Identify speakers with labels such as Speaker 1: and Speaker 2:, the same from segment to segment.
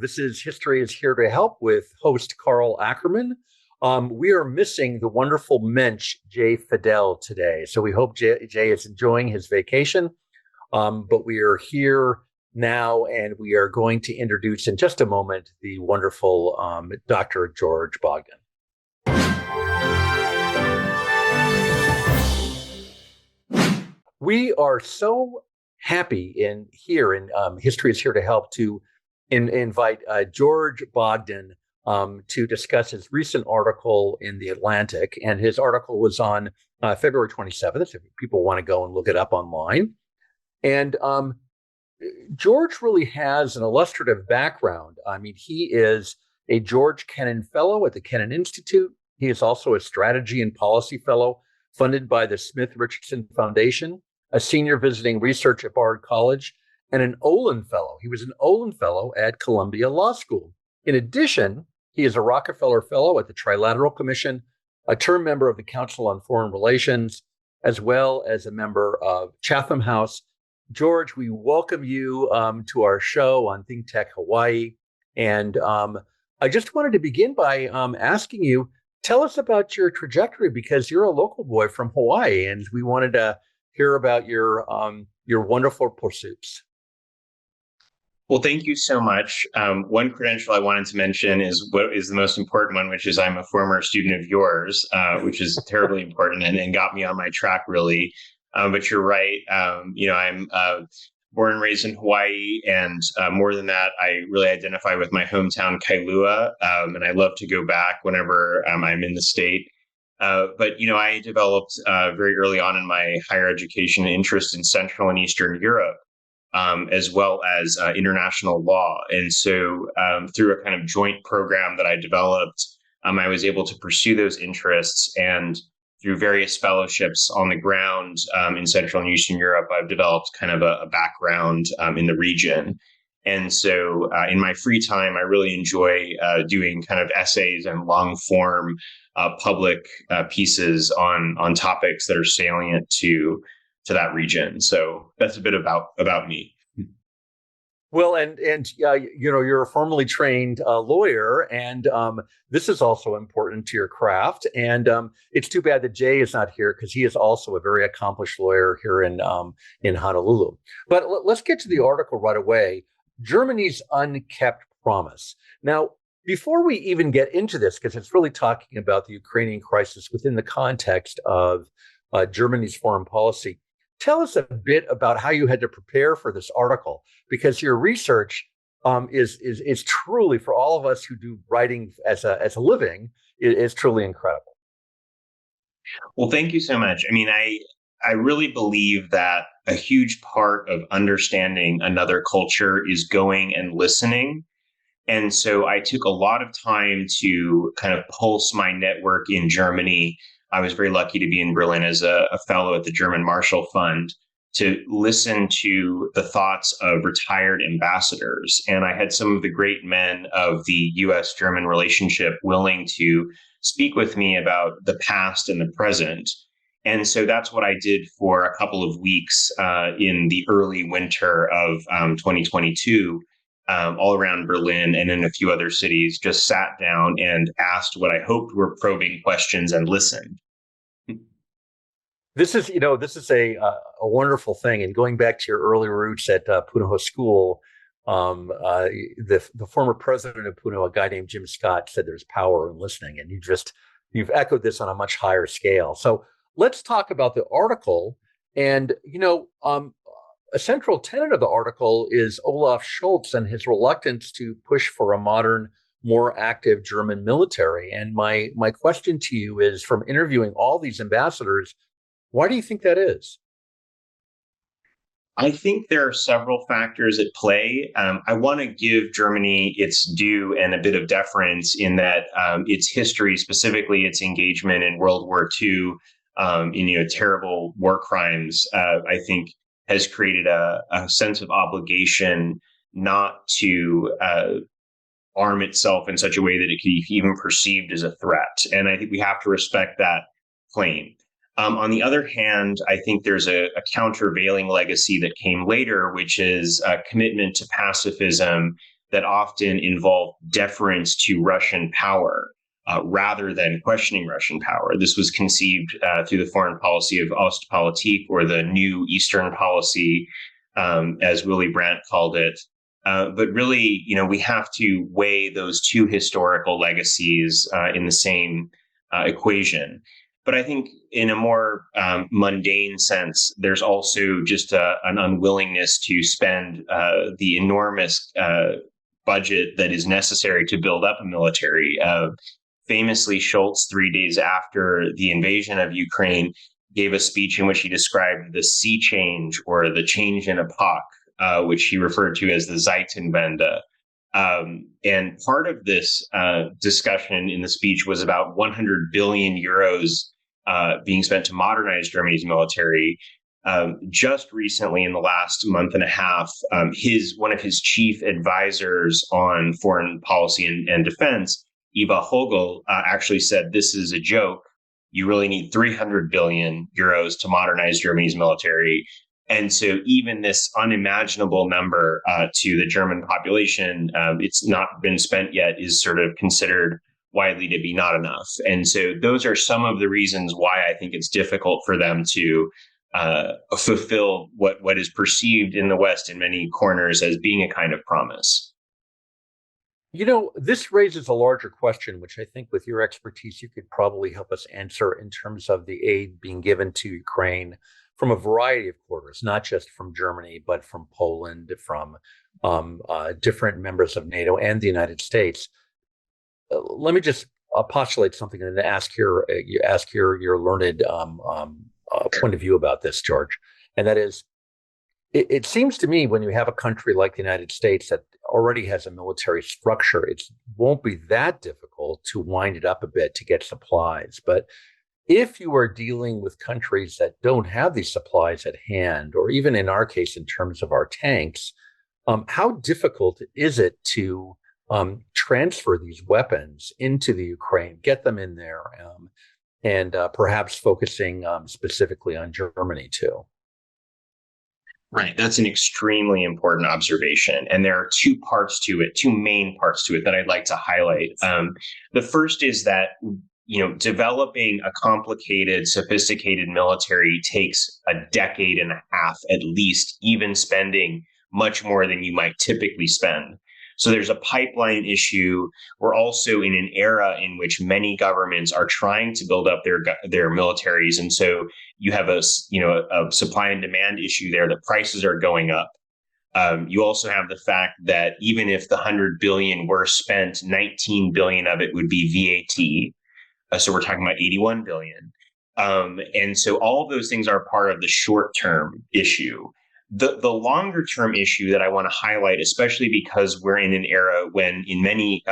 Speaker 1: This is History is Here to Help with host Carl Ackerman. We are missing the wonderful mensch, Jay Fidell, today. So we hope Jay is enjoying his vacation. But we are here now, and we are going to introduce in just a moment the wonderful Dr. George Bogden. We are so happy in History is Here to Help to invite George Bogden to discuss his recent article in The Atlantic. And his article was on February 27th, if people want to go and look it up online. And George really has an illustrative background. I mean, he is a George Keenan Fellow at the Keenan Institute. He is also a Strategy and Policy Fellow funded by the Smith Richardson Foundation, a senior visiting research at Bard College, and an Olin Fellow. He was an Olin Fellow at Columbia Law School. In addition, he is a Rockefeller Fellow at the Trilateral Commission, a term member of the Council on Foreign Relations, as well as a member of Chatham House. George, we welcome you to our show on ThinkTech Hawaii. And I just wanted to begin by asking you, tell us about your trajectory, because you're a local boy from Hawaii, and we wanted to hear about your wonderful pursuits.
Speaker 2: Well, thank you so much. One credential I wanted to mention is what is the most important one, which is I'm a former student of yours, which is terribly important and got me on my track, really. But you're right. I'm born and raised in Hawaii, and more than that, I really identify with my hometown, Kailua, and I love to go back whenever I'm in the state. But I developed very early on in my higher education interest in Central and Eastern Europe, as well as international law. And so through a kind of joint program that I developed, I was able to pursue those interests. And through various fellowships on the ground in Central and Eastern Europe, I've developed kind of a background in the region. And so in my free time, I really enjoy doing kind of essays and long form public pieces on topics that are salient to that region. So that's a bit about me.
Speaker 1: Well, and you're a formally trained lawyer, and this is also important to your craft. And it's too bad that Jay is not here, because he is also a very accomplished lawyer here in Honolulu. But let's get to the article right away. Germany's unkept promise. Now, before we even get into this, because it's really talking about the Ukrainian crisis within the context of Germany's foreign policy, tell us a bit about how you had to prepare for this article, because your research is truly, for all of us who do writing as a living, is truly incredible.
Speaker 2: Well, thank you so much. I mean, I really believe that a huge part of understanding another culture is going and listening. And so I took a lot of time to kind of pulse my network in Germany. I was very lucky to be in Berlin as a fellow at the German Marshall Fund, to listen to the thoughts of retired ambassadors. And I had some of the great men of the US-German relationship willing to speak with me about the past and the present. And so that's what I did for a couple of weeks in the early winter of 2022. All around Berlin and in a few other cities, just sat down and asked what I hoped were probing questions and listened.
Speaker 1: This is a wonderful thing. And going back to your early roots at Punahou School, the former president of Punahou, a guy named Jim Scott, said there's power in listening, and you've echoed this on a much higher scale. So let's talk about the article. And a central tenet of the article is Olaf Scholz and his reluctance to push for a modern, more active German military. And my question to you is, from interviewing all these ambassadors, why do you think that is?
Speaker 2: I think there are several factors at play. I want to give Germany its due and a bit of deference in that its history, specifically its engagement in World War II, in terrible war crimes, I think has created a sense of obligation not to arm itself in such a way that it can be even perceived as a threat. And I think we have to respect that claim. On the other hand, I think there's a countervailing legacy that came later, which is a commitment to pacifism that often involved deference to Russian power rather than questioning Russian power. This was conceived through the foreign policy of Ostpolitik, or the New Eastern Policy, as Willy Brandt called it. But really, we have to weigh those two historical legacies in the same equation. But I think in a more mundane sense, there's also just an unwillingness to spend the enormous budget that is necessary to build up a military. Famously, Schultz, 3 days after the invasion of Ukraine, gave a speech in which he described the sea change, or the change in epoch, which he referred to as the Zeitenwende. And part of this discussion in the speech was about 100 billion euros being spent to modernize Germany's military. Just recently, in the last month and a half, one of his chief advisors on foreign policy and defense, Eva Hogel, actually said, "This is a joke. You really need 300 billion euros to modernize Germany's military." And so even this unimaginable number to the German population, it's not been spent yet, is sort of considered widely to be not enough. And so those are some of the reasons why I think it's difficult for them to fulfill what is perceived in the West in many corners as being a kind of promise.
Speaker 1: This raises a larger question, which I think with your expertise, you could probably help us answer, in terms of the aid being given to Ukraine from a variety of quarters, not just from Germany, but from Poland, from different members of NATO and the United States. Let me just postulate something and then ask your learned point of view about this, George. And that is, it seems to me, when you have a country like the United States that already has a military structure, it won't be that difficult to wind it up a bit to get supplies. But if you are dealing with countries that don't have these supplies at hand, or even in our case, in terms of our tanks, how difficult is it to transfer these weapons into the Ukraine, get them in there, and perhaps focusing specifically on Germany too?
Speaker 2: Right. That's an extremely important observation. And there are two main parts to it that I'd like to highlight. The first is that, developing a complicated, sophisticated military takes a decade and a half at least, even spending much more than you might typically spend. So there's a pipeline issue. We're also in an era in which many governments are trying to build up their militaries. And so you have a supply and demand issue there. The prices are going up. You also have the fact that even if the 100 billion were spent, 19 billion of it would be VAT. So we're talking about 81 billion. And so all of those things are part of the short-term issue. The longer term issue that I want to highlight, especially because we're in an era when in many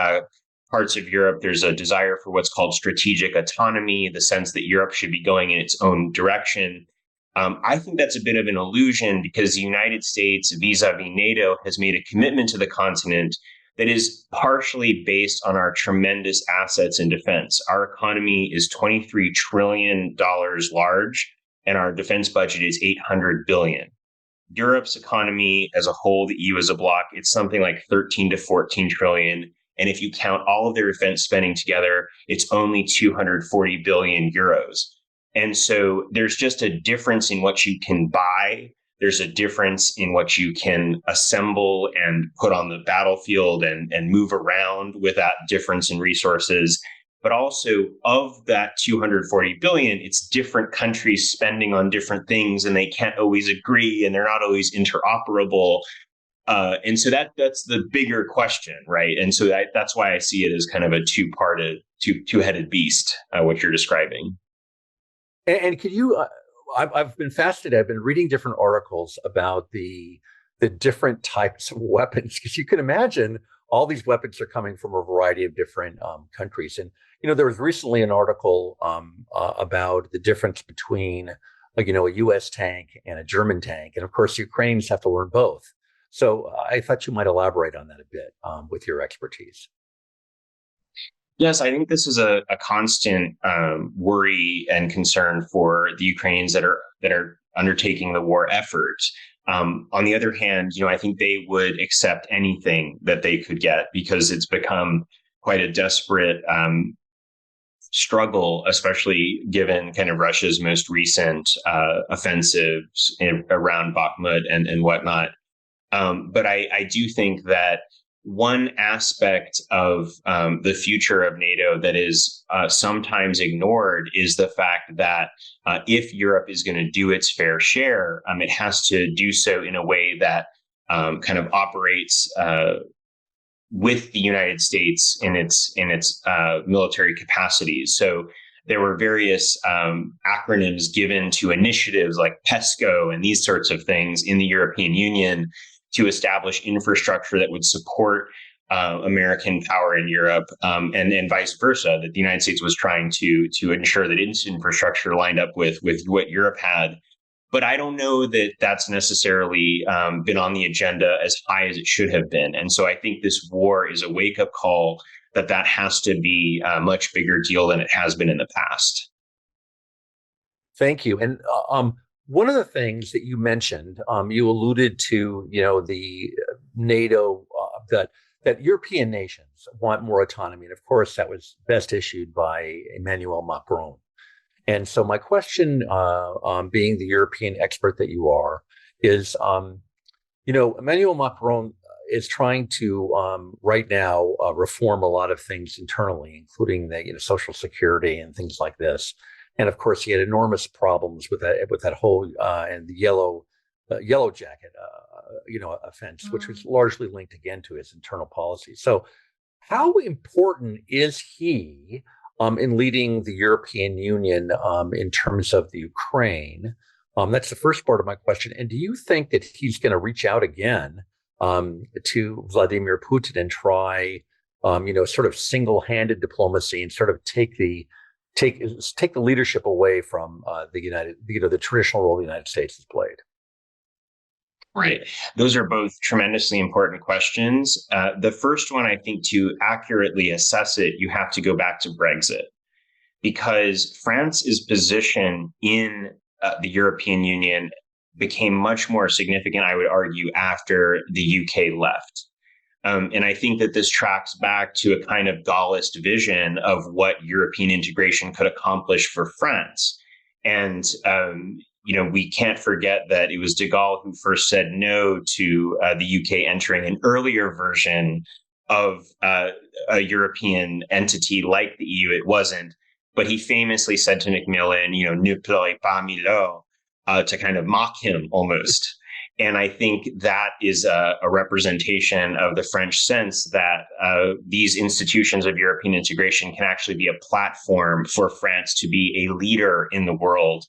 Speaker 2: parts of Europe, there's a desire for what's called strategic autonomy, the sense that Europe should be going in its own direction. I think that's a bit of an illusion, because the United States, vis-a-vis NATO, has made a commitment to the continent that is partially based on our tremendous assets in defense. Our economy is $23 trillion large, and our defense budget is $800 billion. Europe's economy as a whole, the EU as a bloc, it's something like 13 to 14 trillion. And if you count all of their defense spending together, it's only 240 billion euros. And so there's just a difference in what you can buy. There's a difference in what you can assemble and put on the battlefield and move around with that difference in resources. But also, of that 240 billion, it's different countries spending on different things, and they can't always agree, and they're not always interoperable. And so that's the bigger question, right? And so that's why I see it as kind of a two-headed beast, what you're describing.
Speaker 1: And could you? I've been fascinated. I've been reading different articles about the different types of weapons, because you can imagine all these weapons are coming from a variety of different countries. And there was recently an article about the difference between, a U.S. tank and a German tank, and of course, Ukrainians have to learn both. So I thought you might elaborate on that a bit with your expertise.
Speaker 2: Yes, I think this is a constant worry and concern for the Ukrainians that are undertaking the war effort. On the other hand, I think they would accept anything that they could get because it's become quite a desperate struggle, especially given kind of Russia's most recent offensives around Bakhmut and whatnot. But I do think that one aspect of the future of NATO that is sometimes ignored is the fact that if Europe is going to do its fair share, it has to do so in a way that kind of operates with the United States in its military capacities. So there were various acronyms given to initiatives like PESCO and these sorts of things in the European Union to establish infrastructure that would support American power in Europe, and vice versa, that the United States was trying to ensure that its infrastructure lined up with what Europe had. But I don't know that that's necessarily been on the agenda as high as it should have been. And so I think this war is a wake-up call that has to be a much bigger deal than it has been in the past.
Speaker 1: Thank you. And one of the things that you mentioned, you alluded to, the NATO, that European nations want more autonomy. And of course, that was best issued by Emmanuel Macron. And so my question, being the European expert that you are, is, Emmanuel Macron is trying to right now reform a lot of things internally, including the Social Security and things like this. And of course, he had enormous problems with that whole and the yellow jacket offense, which was largely linked again to his internal policy. So, how important is he in leading the European Union in terms of the Ukraine? That's the first part of my question. And do you think that he's going to reach out again to Vladimir Putin and try, sort of single-handed diplomacy and sort of take the leadership away from the traditional role the United States has played?
Speaker 2: Right. Those are both tremendously important questions. The first one, I think, to accurately assess it, you have to go back to Brexit, because France's position in the European Union became much more significant, I would argue, after the UK left. And I think that this tracks back to a kind of Gaullist vision of what European integration could accomplish for France. And we can't forget that it was de Gaulle who first said no to the UK entering an earlier version of a European entity like the EU. It wasn't, but he famously said to Macmillan, ne pleurez pas Milo, to kind of mock him almost. And I think that is a representation of the French sense that these institutions of European integration can actually be a platform for France to be a leader in the world,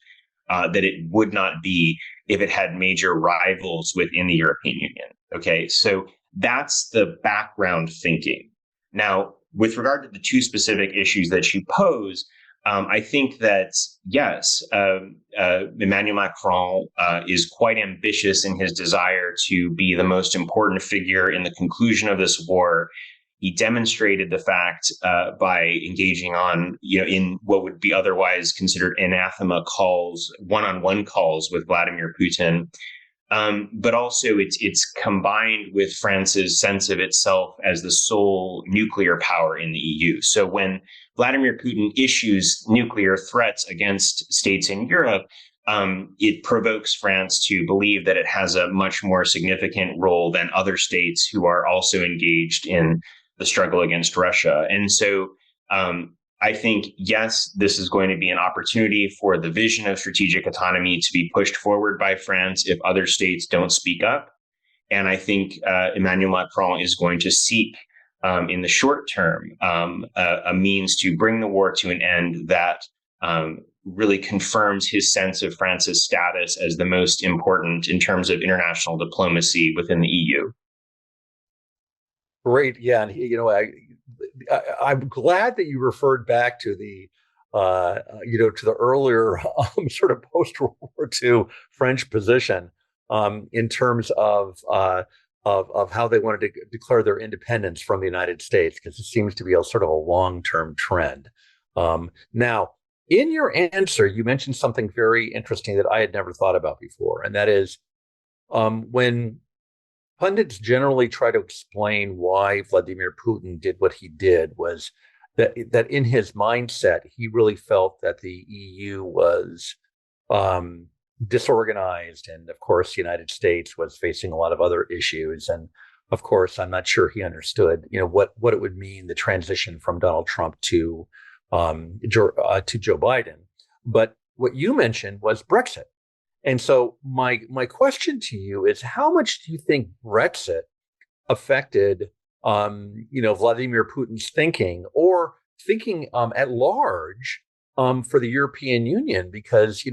Speaker 2: that it would not be if it had major rivals within the European Union. Okay, so that's the background thinking. Now, with regard to the two specific issues that you pose, I think that, yes, Emmanuel Macron is quite ambitious in his desire to be the most important figure in the conclusion of this war. He demonstrated the fact by engaging on, in what would be otherwise considered anathema calls, one-on-one calls with Vladimir Putin. But also it's combined with France's sense of itself as the sole nuclear power in the EU. So when Vladimir Putin issues nuclear threats against states in Europe, it provokes France to believe that it has a much more significant role than other states who are also engaged in the struggle against Russia. And so I think, yes, this is going to be an opportunity for the vision of strategic autonomy to be pushed forward by France if other states don't speak up. And I think Emmanuel Macron is going to seek, in the short term, a means to bring the war to an end that really confirms his sense of France's status as the most important in terms of international diplomacy within the EU.
Speaker 1: Great. Yeah. And, I'm glad that you referred back to the, to the earlier sort of post-World War II French position in terms of how they wanted to declare their independence from the United States, because it seems to be a sort of a long-term trend. Now, in your answer, you mentioned something very interesting that I had never thought about before, and that is When pundits generally try to explain why Vladimir Putin did what he did, was that in his mindset, he really felt that the EU was um, disorganized, and of course, the United States was facing a lot of other issues. And of course, I'm not sure he understood, what it would mean, the transition from Donald Trump to Joe Biden. But what you mentioned was Brexit. And so my question to you is, how much do you think Brexit affected Vladimir Putin's thinking, or thinking at large, for the European Union? Because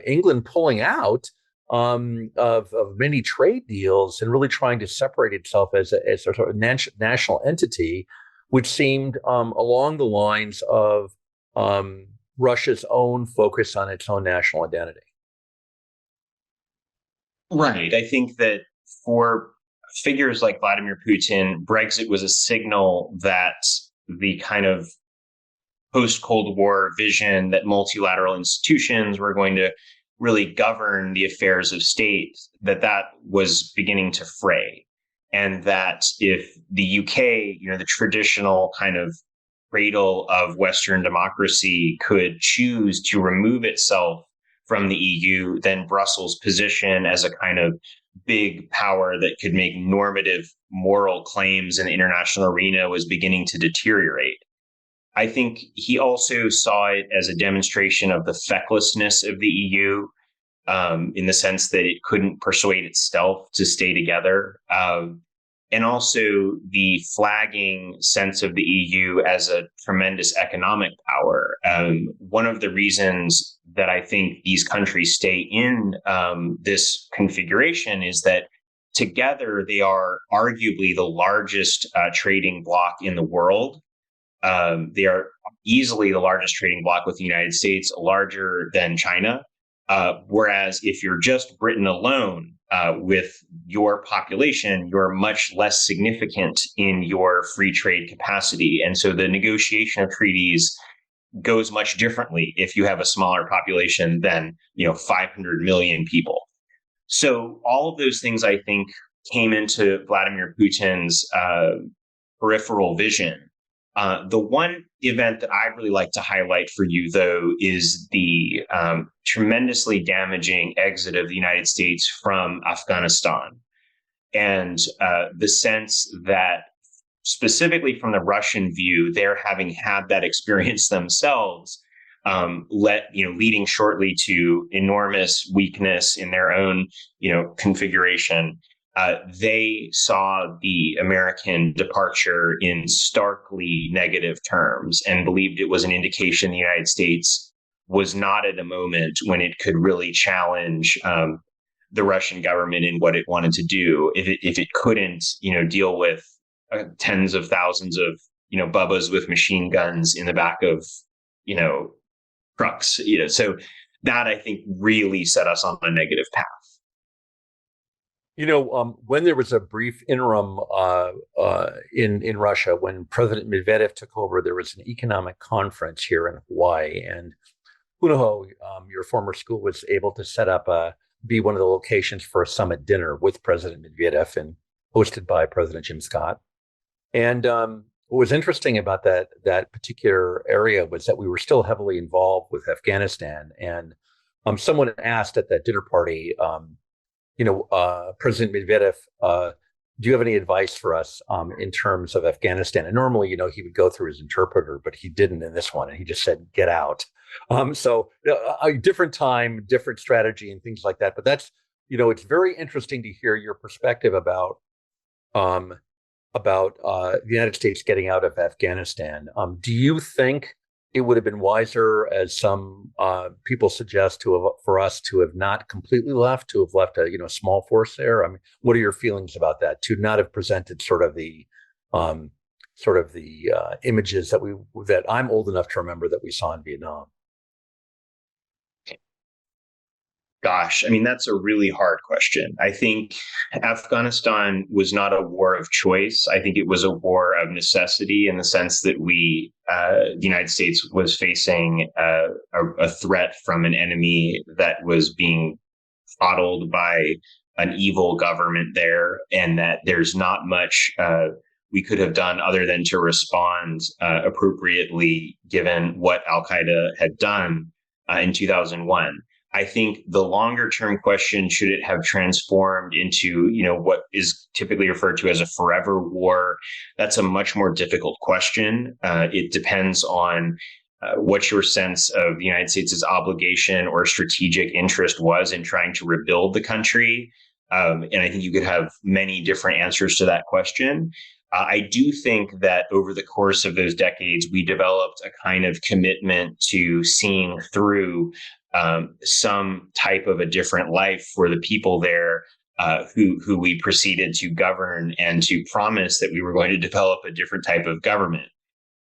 Speaker 1: England pulling out of many trade deals and really trying to separate itself as a sort of national entity, which seemed along the lines of Russia's own focus on its own national identity.
Speaker 2: Right. I think that for figures like Vladimir Putin, Brexit was a signal that the kind of post-Cold War vision that multilateral institutions were going to really govern the affairs of state, that was beginning to fray. And that if the UK, the traditional kind of cradle of Western democracy, could choose to remove itself from the EU, then Brussels' position as a kind of big power that could make normative moral claims in the international arena was beginning to deteriorate. I think he also saw it as a demonstration of the fecklessness of the EU, in the sense that it couldn't persuade itself to stay together. And also the flagging sense of the EU as a tremendous economic power. One of the reasons that I think these countries stay in this configuration is that together they are arguably the largest trading bloc in the world. They are easily the largest trading bloc with the United States, larger than China. Whereas if you're just Britain alone, with your population, you're much less significant in your free trade capacity. And so the negotiation of treaties goes much differently if you have a smaller population than 500 million people. So all of those things, I think, came into Vladimir Putin's peripheral vision. The one event that I'd really like to highlight for you, though, is the tremendously damaging exit of the United States from Afghanistan, and the sense that, specifically from the Russian view, they're having had that experience themselves, leading shortly to enormous weakness in their own, configuration. They saw the American departure in starkly negative terms and believed it was an indication the United States was not at a moment when it could really challenge the Russian government in what it wanted to do. If it couldn't, deal with tens of thousands of, bubbas with machine guns in the back of, trucks. So that, I think, really set us on a negative path.
Speaker 1: When there was a brief interim in Russia, when President Medvedev took over, there was an economic conference here in Hawaii, and Punahou, your former school, was able to set up be one of the locations for a summit dinner with President Medvedev, and hosted by President Jim Scott. And what was interesting about that particular area was that we were still heavily involved with Afghanistan, and someone asked at that dinner party, President Medvedev, do you have any advice for us in terms of Afghanistan? And normally, he would go through his interpreter, but he didn't in this one, and he just said, "Get out." So a different time, different strategy, and things like that. But that's, it's very interesting to hear your perspective about the United States getting out of Afghanistan. Do you think it would have been wiser, as some people suggest, for us to have not completely left, to have left a small force there? I mean, what are your feelings about that? To not have presented sort of the images that I'm old enough to remember that we saw in Vietnam.
Speaker 2: Gosh, I mean, that's a really hard question. I think Afghanistan was not a war of choice. I think it was a war of necessity, in the sense that the United States was facing a threat from an enemy that was being coddled by an evil government there, and that there's not much we could have done other than to respond appropriately given what Al-Qaeda had done in 2001. I think the longer term question, should it have transformed into, what is typically referred to as a forever war? That's a much more difficult question. It depends on what your sense of the United States' obligation or strategic interest was in trying to rebuild the country. And I think you could have many different answers to that question. I do think that over the course of those decades, we developed a kind of commitment to seeing through some type of a different life for the people there who we proceeded to govern, and to promise that we were going to develop a different type of government.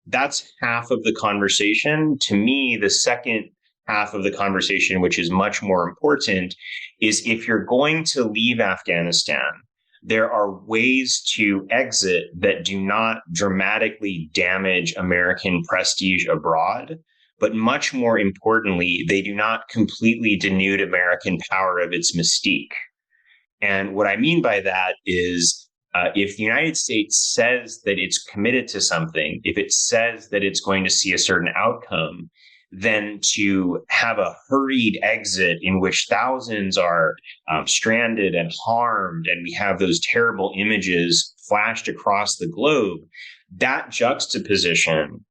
Speaker 2: That's half of the conversation. To me, the second half of the conversation, which is much more important, is if you're going to leave Afghanistan, there are ways to exit that do not dramatically damage American prestige abroad. But much more importantly, they do not completely denude American power of its mystique. And what I mean by that is, if the United States says that it's committed to something, if it says that it's going to see a certain outcome, then to have a hurried exit in which thousands are stranded and harmed, and we have those terrible images flashed across the globe, that juxtaposition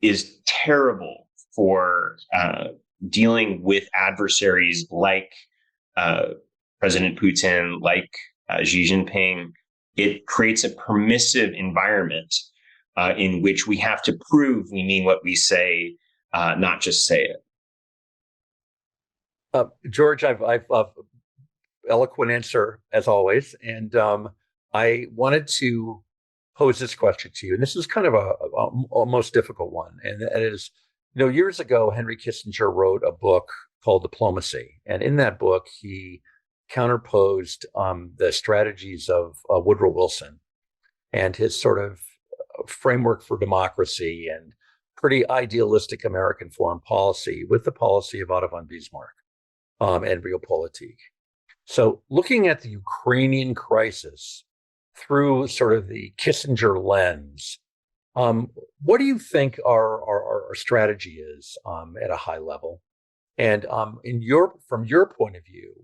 Speaker 2: is terrible for dealing with adversaries like President Putin, like Xi Jinping. It creates a permissive environment in which we have to prove we mean what we say, not just say it.
Speaker 1: George, I've eloquent answer as always, and I wanted to pose this question to you, and this is kind of a most difficult one, and it is, years ago, Henry Kissinger wrote a book called Diplomacy, and in that book, he counterposed the strategies of Woodrow Wilson and his sort of framework for democracy and pretty idealistic American foreign policy with the policy of Otto von Bismarck and Realpolitik. So looking at the Ukrainian crisis through sort of the Kissinger lens, what do you think our strategy is at a high level? And from your point of view,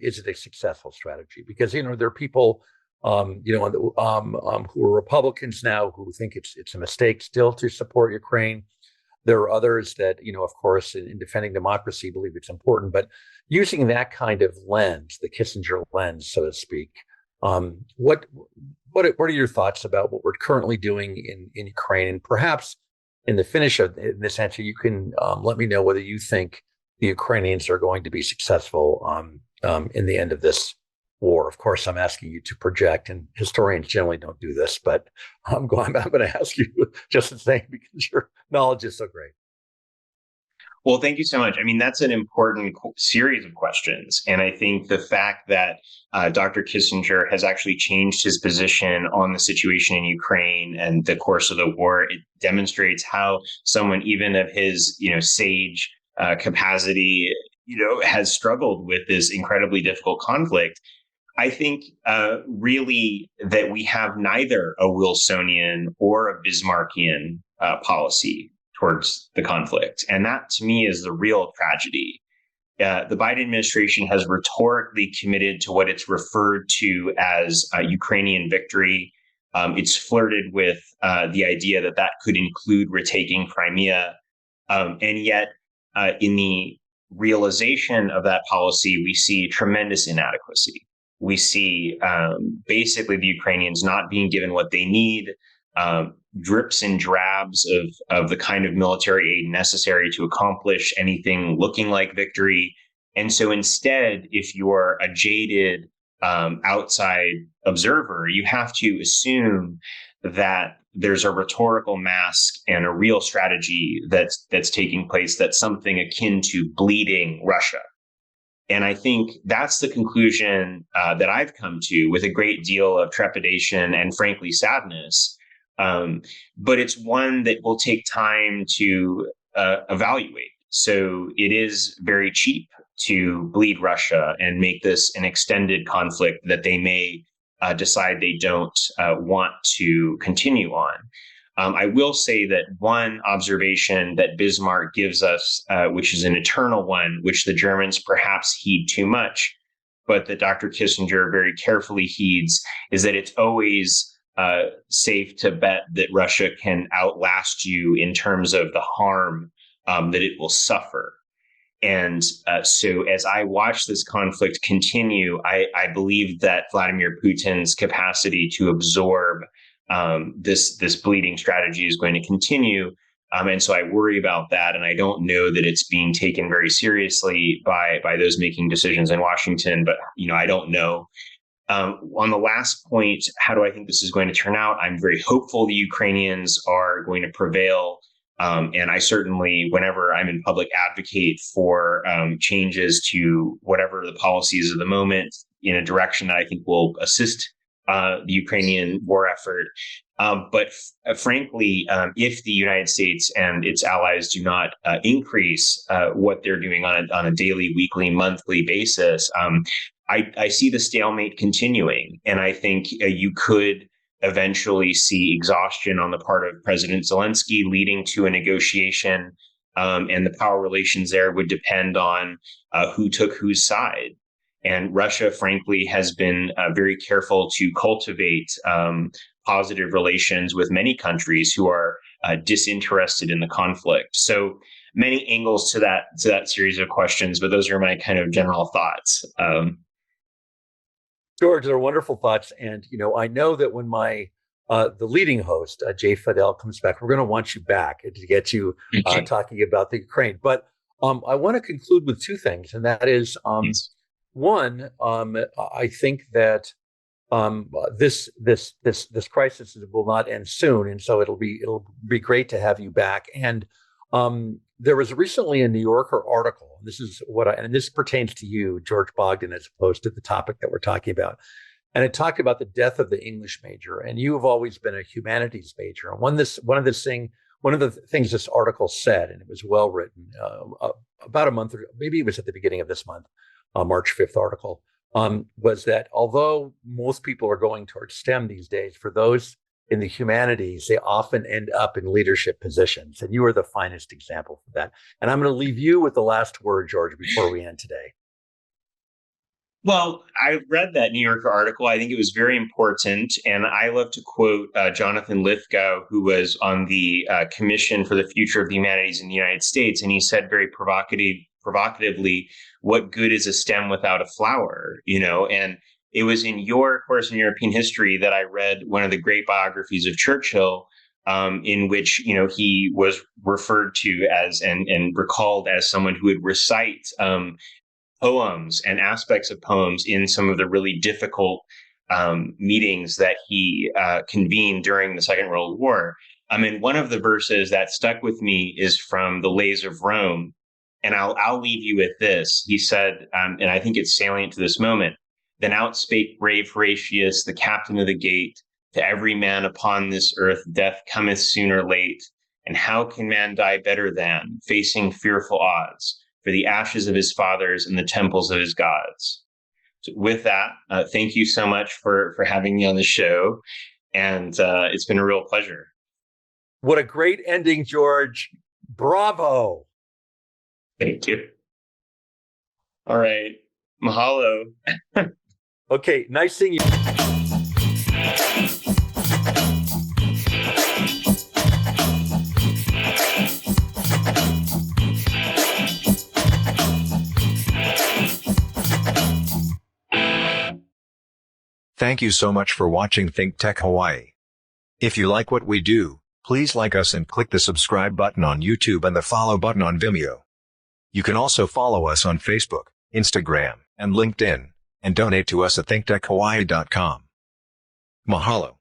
Speaker 1: is it a successful strategy? Because there are people who are Republicans now who think it's a mistake still to support Ukraine. There are others that, of course, in defending democracy, believe it's important. But using that kind of lens, the Kissinger lens, so to speak, what are your thoughts about what we're currently doing in Ukraine? And perhaps in the finish of this answer, you can let me know whether you think the Ukrainians are going to be successful in the end of this war. Of course, I'm asking you to project, and historians generally don't do this, but I'm going to ask you just the same because your knowledge is so great.
Speaker 2: Well, thank you so much. I mean, that's an important series of questions. And I think the fact that Dr. Kissinger has actually changed his position on the situation in Ukraine and the course of the war, it demonstrates how someone even of his, sage capacity, has struggled with this incredibly difficult conflict. I think really that we have neither a Wilsonian or a Bismarckian policy towards the conflict. And that, to me, is the real tragedy. The Biden administration has rhetorically committed to what it's referred to as Ukrainian victory. It's flirted with the idea that could include retaking Crimea. And yet, in the realization of that policy, we see tremendous inadequacy. We see basically the Ukrainians not being given what they need, drips and drabs of the kind of military aid necessary to accomplish anything looking like victory. And so instead, if you're a jaded outside observer, you have to assume that there's a rhetorical mask and a real strategy that's taking place that's something akin to bleeding Russia. And I think that's the conclusion that I've come to with a great deal of trepidation and frankly sadness. But it's one that will take time to evaluate. So it is very cheap to bleed Russia and make this an extended conflict that they may decide they don't want to continue on. I will say that one observation that Bismarck gives us, which is an eternal one, which the Germans perhaps heed too much, but that Dr. Kissinger very carefully heeds, is that it's always safe to bet that Russia can outlast you in terms of the harm that it will suffer. And so as I watch this conflict continue, I believe that Vladimir Putin's capacity to absorb this bleeding strategy is going to continue. And so I worry about that. And I don't know that it's being taken very seriously by those making decisions in Washington, but, I don't know. On the last point, how do I think this is going to turn out? I'm very hopeful the Ukrainians are going to prevail. And I certainly, whenever I'm in public, advocate for changes to whatever the policies of the moment in a direction that I think will assist the Ukrainian war effort. But frankly, if the United States and its allies do not increase what they're doing on a daily, weekly, monthly basis, I see the stalemate continuing. And I think you could eventually see exhaustion on the part of President Zelensky leading to a negotiation. And the power relations there would depend on who took whose side. And Russia, frankly, has been very careful to cultivate positive relations with many countries who are disinterested in the conflict. So many angles to that series of questions, but those are my kind of general thoughts.
Speaker 1: George, they're wonderful thoughts. And, I know that when the leading host, Jay Fidell, comes back, we're going to want you back to get you talking about the Ukraine. But I want to conclude with two things. And that is, one, I think that this crisis will not end soon. And so it'll be great to have you back. And there was recently a New Yorker article. This is and this pertains to you, George Bogden, as opposed to the topic that we're talking about. And it talked about the death of the English major. And you have always been a humanities major. And one of the things this article said, and it was well written, about a month ago, maybe it was at the beginning of this month, March 5th article, was that although most people are going towards STEM these days, for those in the humanities, they often end up in leadership positions. And you are the finest example for that. And I'm going to leave you with the last word, George, before we end today.
Speaker 2: Well, I read that New Yorker article. I think it was very important. And I love to quote Jonathan Lithgow, who was on the Commission for the Future of the Humanities in the United States. And he said very provocatively, what good is a stem without a flower? And it was in your course in European history that I read one of the great biographies of Churchill, in which, he was referred to as and recalled as someone who would recite poems and aspects of poems in some of the really difficult meetings that he convened during the Second World War. And one of the verses that stuck with me is from the Lays of Rome. And I'll leave you with this. He said, and I think it's salient to this moment, then out spake brave Horatius, the captain of the gate, to every man upon this earth death cometh soon or late. And how can man die better than, facing fearful odds, for the ashes of his fathers and the temples of his gods? So with that, thank you so much for having me on the show. And it's been a real pleasure.
Speaker 1: What a great ending, George. Bravo.
Speaker 2: Thank you. All right. Mahalo.
Speaker 1: Okay, nice seeing you.
Speaker 3: Thank you so much for watching ThinkTech Hawaii. If you like what we do, please like us and click the subscribe button on YouTube and the follow button on Vimeo. You can also follow us on Facebook, Instagram, and LinkedIn, and donate to us at thinktechhawaii.com. Mahalo.